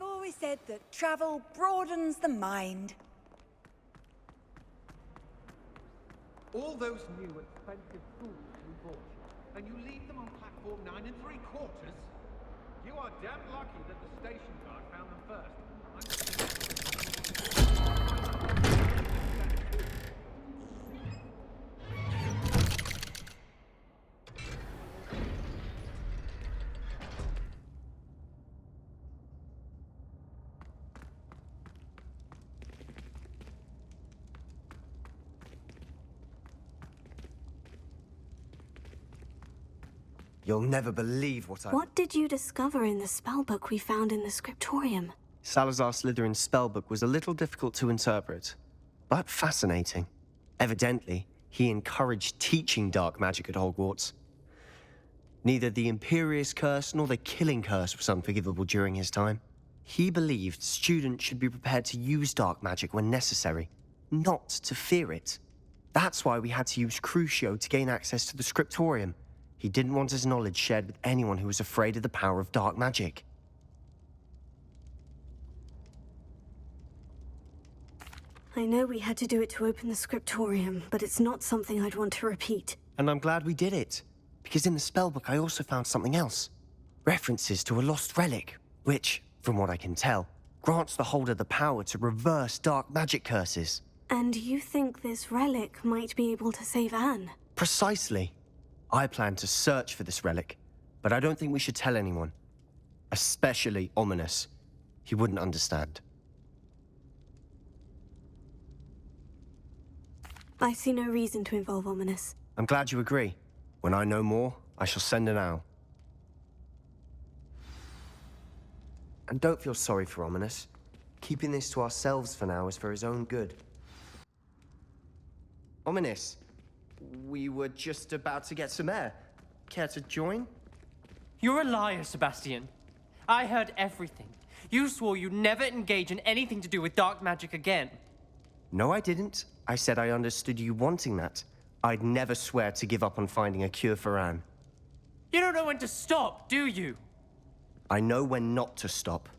I've always said that travel broadens the mind. All those new expensive tools you bought you, and you leave them on platform 9 3/4? You are damn lucky that the station guard found them first. You'll never believe what I... What did you discover in the spellbook we found in the scriptorium? Salazar Slytherin's spellbook was a little difficult to interpret, but fascinating. Evidently, he encouraged teaching dark magic at Hogwarts. Neither the Imperious Curse nor the Killing Curse was unforgivable during his time. He believed students should be prepared to use dark magic when necessary, not to fear it. That's why we had to use Crucio to gain access to the scriptorium. He didn't want his knowledge shared with anyone who was afraid of the power of dark magic. I know we had to do it to open the scriptorium, but it's not something I'd want to repeat. And I'm glad we did it, because in the spellbook I also found something else. References to a lost relic, which, from what I can tell, grants the holder the power to reverse dark magic curses. And you think this relic might be able to save Anne? Precisely. I plan to search for this relic, but I don't think we should tell anyone. Especially Ominous. He wouldn't understand. I see no reason to involve Ominous. I'm glad you agree. When I know more, I shall send an owl. And don't feel sorry for Ominous. Keeping this to ourselves for now is for his own good. Ominous, we were just about to get some air. Care to join? You're a liar, Sebastian. I heard everything. You swore you'd never engage in anything to do with dark magic again. No, I didn't. I said I understood you wanting that. I'd never swear to give up on finding a cure for Anne. You don't know when to stop, do you? I know when not to stop.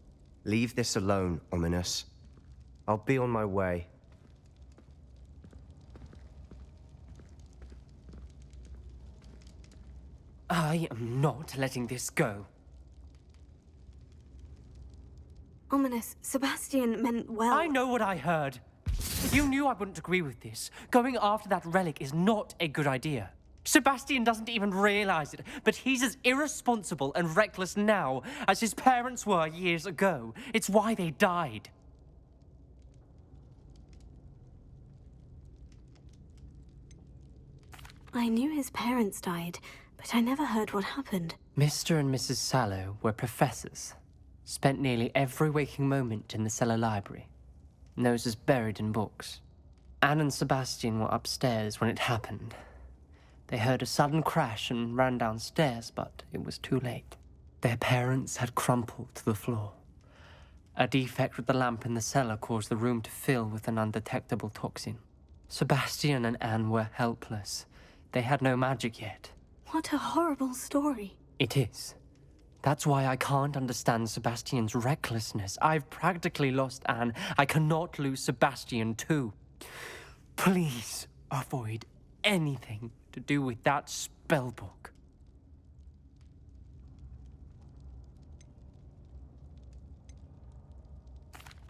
Leave this alone, Ominous. I'll be on my way. I am not letting this go. Ominous, Sebastian meant well. I know what I heard. You knew I wouldn't agree with this. Going after that relic is not a good idea. Sebastian doesn't even realize it, but he's as irresponsible and reckless now as his parents were years ago. It's why they died. I knew his parents died, but I never heard what happened. Mr. and Mrs. Sallow were professors. Spent nearly every waking moment in the cellar library. Noses buried in books. Anne and Sebastian were upstairs when it happened. They heard a sudden crash and ran downstairs, but it was too late. Their parents had crumpled to the floor. A defect with the lamp in the cellar caused the room to fill with an undetectable toxin. Sebastian and Anne were helpless. They had no magic yet. What a horrible story. It is. That's why I can't understand Sebastian's recklessness. I've practically lost Anne. I cannot lose Sebastian too. Please avoid anything to do with that spellbook.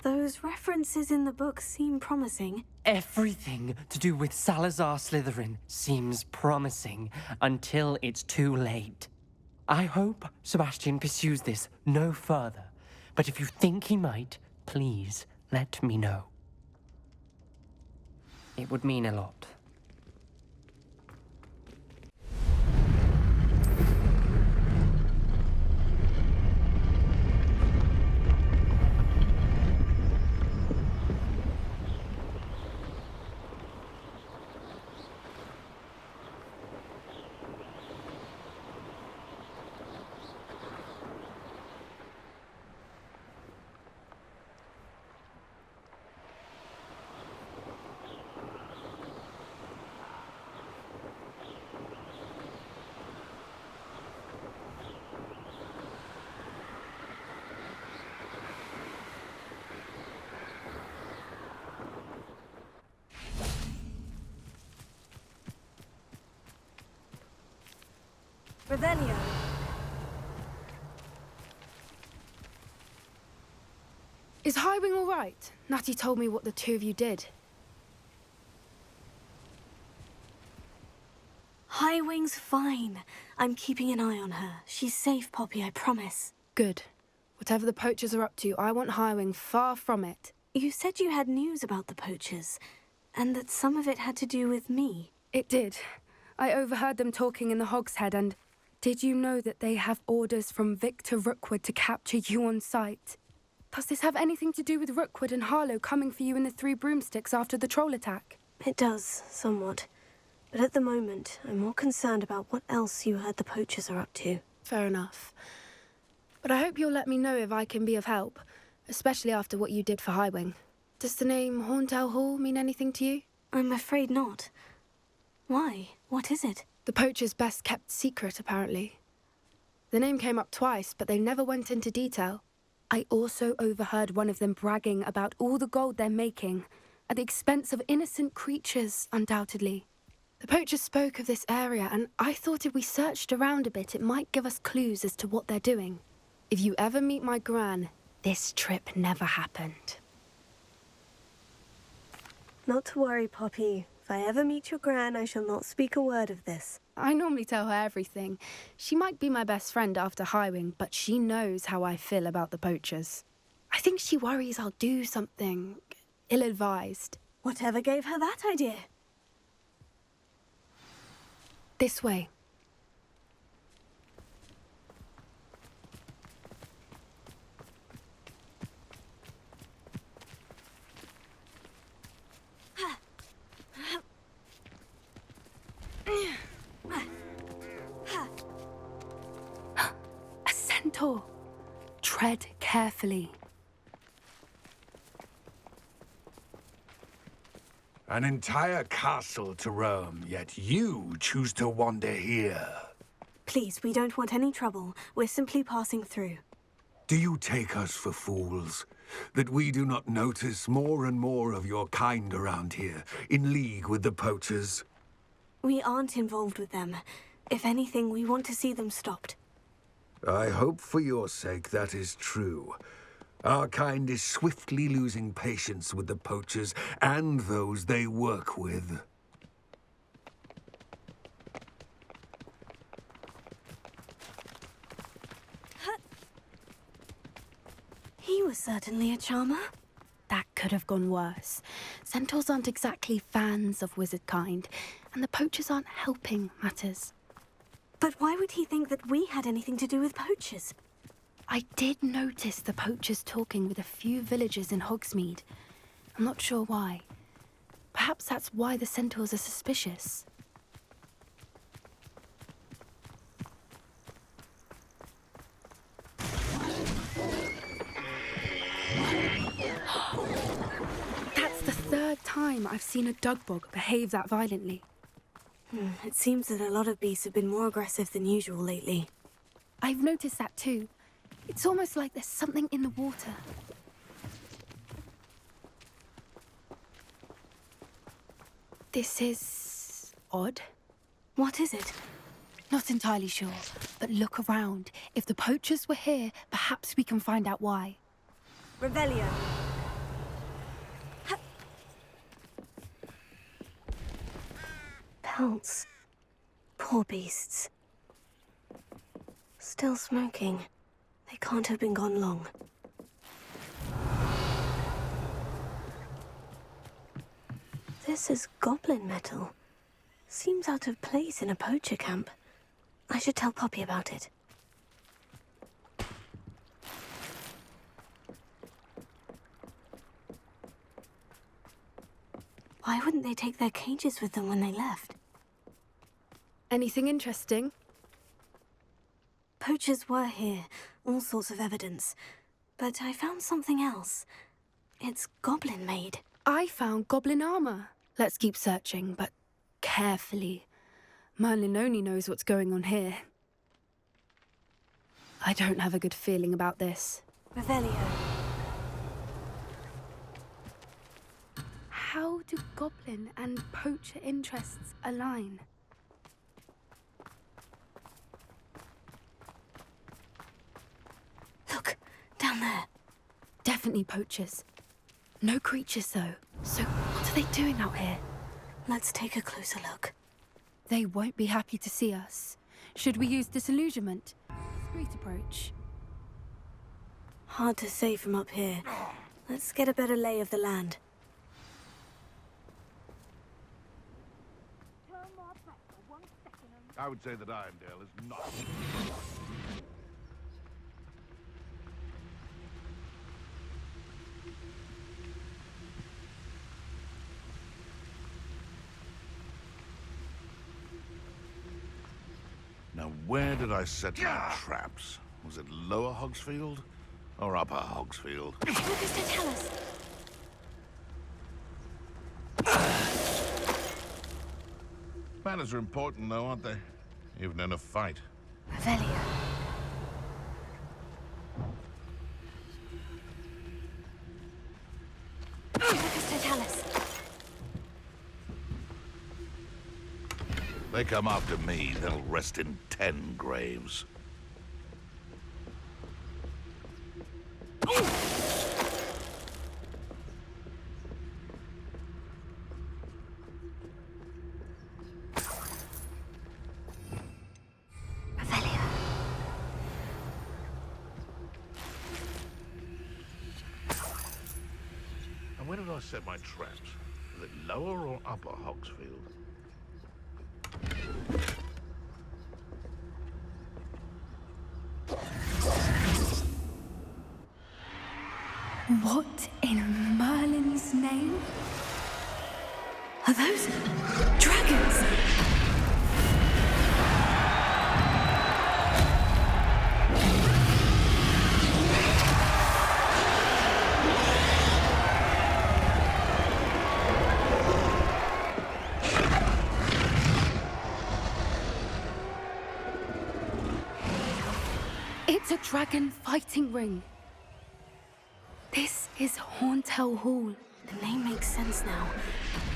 Those references in the book seem promising. Everything to do with Salazar Slytherin seems promising until it's too late. I hope Sebastian pursues this no further, but if you think he might, please let me know. It would mean a lot. Revelio. Is Highwing all right? Natty told me what the two of you did. Highwing's fine. I'm keeping an eye on her. She's safe, Poppy, I promise. Good. Whatever the poachers are up to, I want Highwing far from it. You said you had news about the poachers, and that some of it had to do with me. It did. I overheard them talking in the Hogshead, and did you know that they have orders from Victor Rookwood to capture you on sight? Does this have anything to do with Rookwood and Harlow coming for you in the Three Broomsticks after the troll attack? It does, somewhat. But at the moment, I'm more concerned about what else you heard the poachers are up to. Fair enough. But I hope you'll let me know if I can be of help, especially after what you did for Highwing. Does the name Horntail Hall mean anything to you? I'm afraid not. Why? What is it? The poachers' best kept secret, apparently. The name came up twice, but they never went into detail. I also overheard one of them bragging about all the gold they're making, at the expense of innocent creatures, undoubtedly. The poachers spoke of this area, and I thought if we searched around a bit, it might give us clues as to what they're doing. If you ever meet my gran, this trip never happened. Not to worry, Poppy. If I ever meet your gran, I shall not speak a word of this. I normally tell her everything. She might be my best friend after Highwing, but she knows how I feel about the poachers. I think she worries I'll do something ill-advised. Whatever gave her that idea? This way. A centaur. Tread carefully. An entire castle to roam, yet you choose to wander here. Please, we don't want any trouble. We're simply passing through. Do you take us for fools? That we do not notice more and more of your kind around here, in league with the poachers? We aren't involved with them. If anything, we want to see them stopped. I hope for your sake that is true. Our kind is swiftly losing patience with the poachers and those they work with. He was certainly a charmer. That could have gone worse. Centaurs aren't exactly fans of wizard kind, and the poachers aren't helping matters. But why would he think that we had anything to do with poachers? I did notice the poachers talking with a few villagers in Hogsmeade. I'm not sure why. Perhaps that's why the centaurs are suspicious. That's the third time I've seen a dugbog behave that violently. It seems that a lot of beasts have been more aggressive than usual lately. I've noticed that too. It's almost like there's something in the water. This is odd. What is it? Not entirely sure, but look around. If the poachers were here, perhaps we can find out why. Revelio. Pelts. Poor beasts. Still smoking. They can't have been gone long. This is goblin metal. Seems out of place in a poacher camp. I should tell Poppy about it. Why wouldn't they take their cages with them when they left? Anything interesting? Poachers were here, all sorts of evidence. But I found something else. It's goblin-made. I found goblin armor. Let's keep searching, but carefully. Merlin only knows what's going on here. I don't have a good feeling about this. Revelio. How do goblin and poacher interests align? there? Definitely poachers. No creatures, though. So what are they doing out here? Let's take a closer look. They won't be happy to see us. Should we use disillusionment? Discreet approach. Hard to say from up here. Let's get a better lay of the land. I would say that Irondale is not. Now, where did I set my traps? Was it Lower Hogsfield or Upper Hogsfield? What does that tell us? Manners are important, though, aren't they? Even in a fight. Revelia. What does that tell us? They come after me, they'll rest in 10 graves. Revelia. And where did I set my traps? Was it Lower or Upper Hogsfield? What in Merlin's name? Are those dragons? It's a dragon fighting ring. This is Hauntel Hall. The name makes sense now.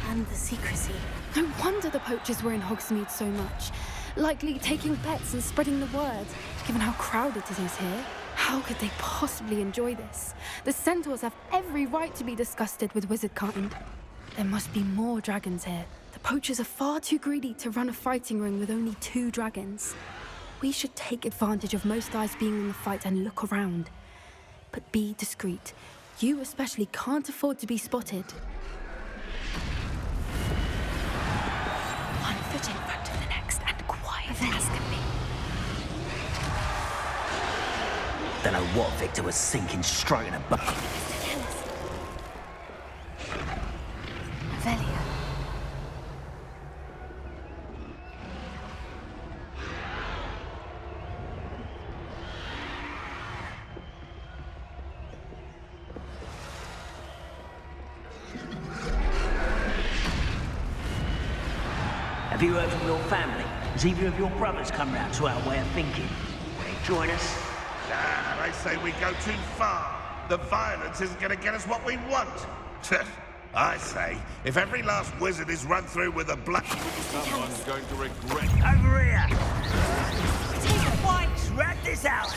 And the secrecy. No wonder the poachers were in Hogsmeade so much. Likely taking bets and spreading the word. Given how crowded it is here, how could they possibly enjoy this? The centaurs have every right to be disgusted with wizardkind. There must be more dragons here. The poachers are far too greedy to run a fighting ring with only 2 dragons. We should take advantage of most eyes being in the fight and look around. But be discreet. You especially can't afford to be spotted. One foot in front of the next and quiet as can be. Don't know what Victor was sinking straight in a bucket. Tell us. Revelia. Have you heard from your family? Has either of your brothers come round to our way of thinking? Will they join us? Ah, they say we go too far. The violence isn't going to get us what we want. I say, if every last wizard is run through with a black... Someone's going to regret... Over here! Rat this out!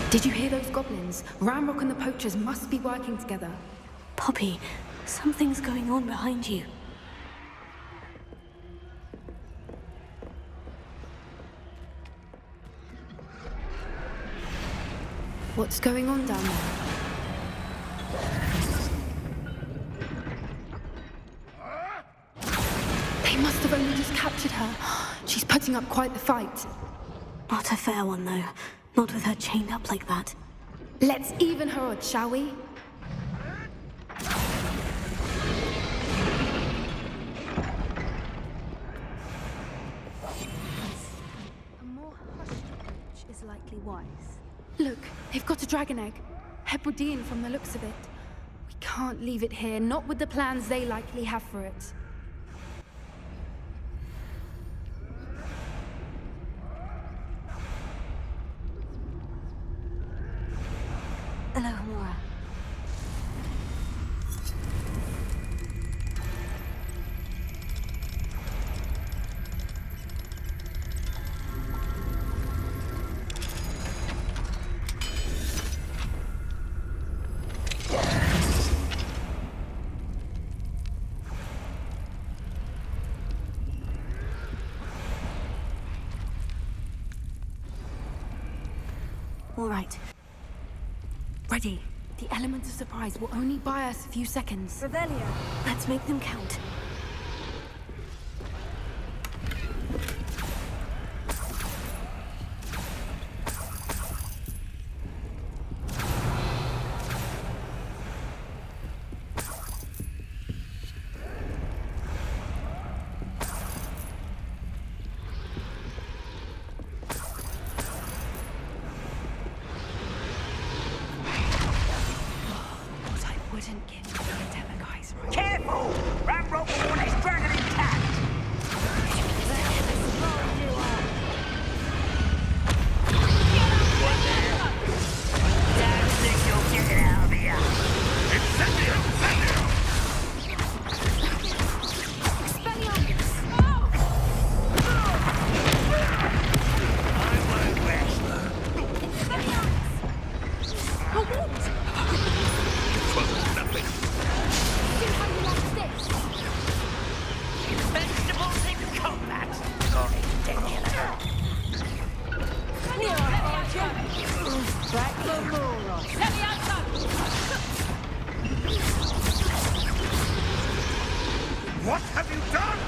Did you hear those goblins? Ramrock and the poachers must be working together. Poppy, something's going on behind you. What's going on down there? They They must have only just captured her. She's putting up quite the fight. Not a fair one, though. Not with her chained up like that. Let's even her odds, shall we? A more hushed approach is likely wise. Look, they've got a dragon egg. Hebridean from the looks of it. We can't leave it here, not with the plans they likely have for it. Hello, Mora. All right. Ready. The element of surprise will only buy us a few seconds. Revelio. Let's make them count. Wouldn't give the Dema guys right. Careful! Ramrock will want his dragon intact! Don't think you'll get it out of here! Incendio! Incendio! I won't rest. Vegetables in combat! God, ridiculous. What have you done?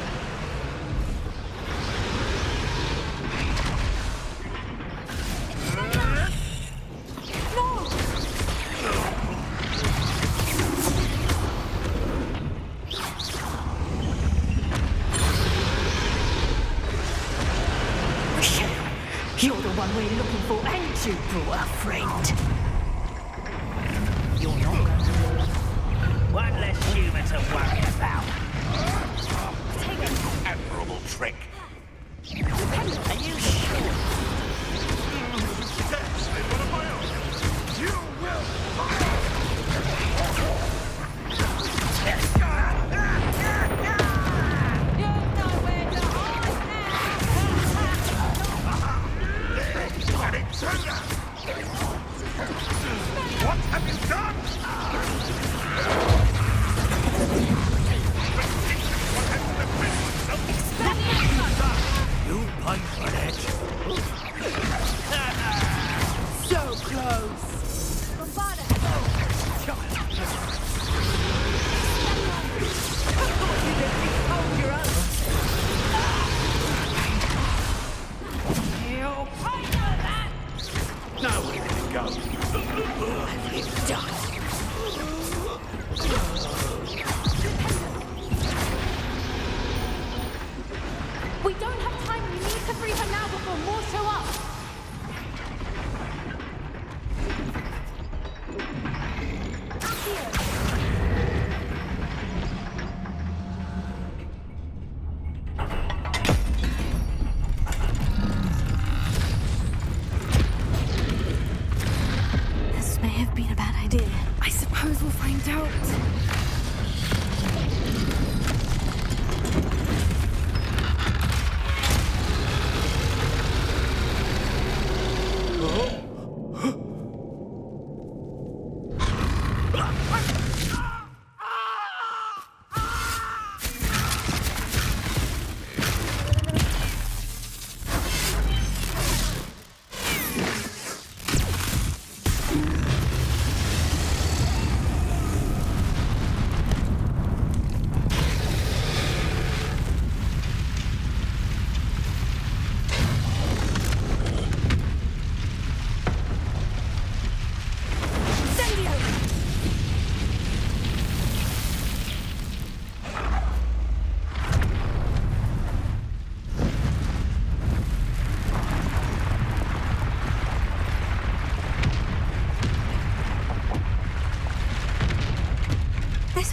You're the one we're looking for, and you brought a friend. You're not going to lose. One less human to worry about. Admirable trick. Are you sure? That's one of my own. You will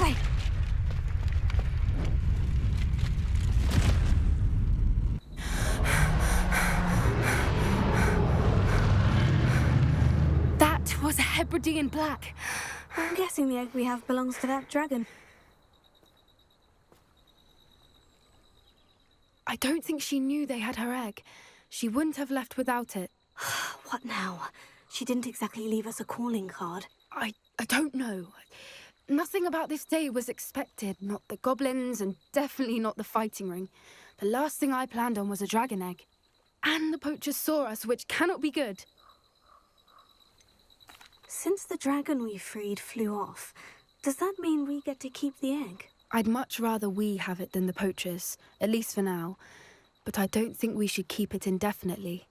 way. That was a Hebridean black. I'm guessing the egg we have belongs to that dragon. I don't think she knew they had her egg. She wouldn't have left without it. What now? She didn't exactly leave us a calling card. I don't know. Nothing about this day was expected. Not the goblins, and definitely not the fighting ring. The last thing I planned on was a dragon egg. And the poachers saw us, which cannot be good. Since the dragon we freed flew off, does that mean we get to keep the egg? I'd much rather we have it than the poachers, at least for now. But I don't think we should keep it indefinitely.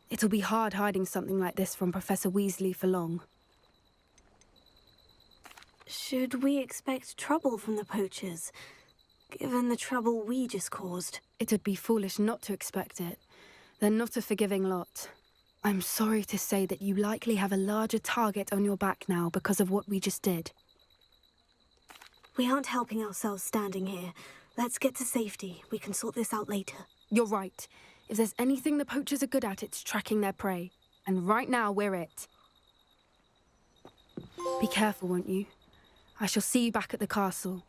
It'll be hard hiding something like this from Professor Weasley for long. Should we expect trouble from the poachers, given the trouble we just caused? It'd be foolish not to expect it. They're not a forgiving lot. I'm sorry to say that you likely have a larger target on your back now because of what we just did. We aren't helping ourselves standing here. Let's get to safety. We can sort this out later. You're right. If there's anything the poachers are good at, it's tracking their prey. And right now, we're it. Be careful, won't you? I shall see you back at the castle.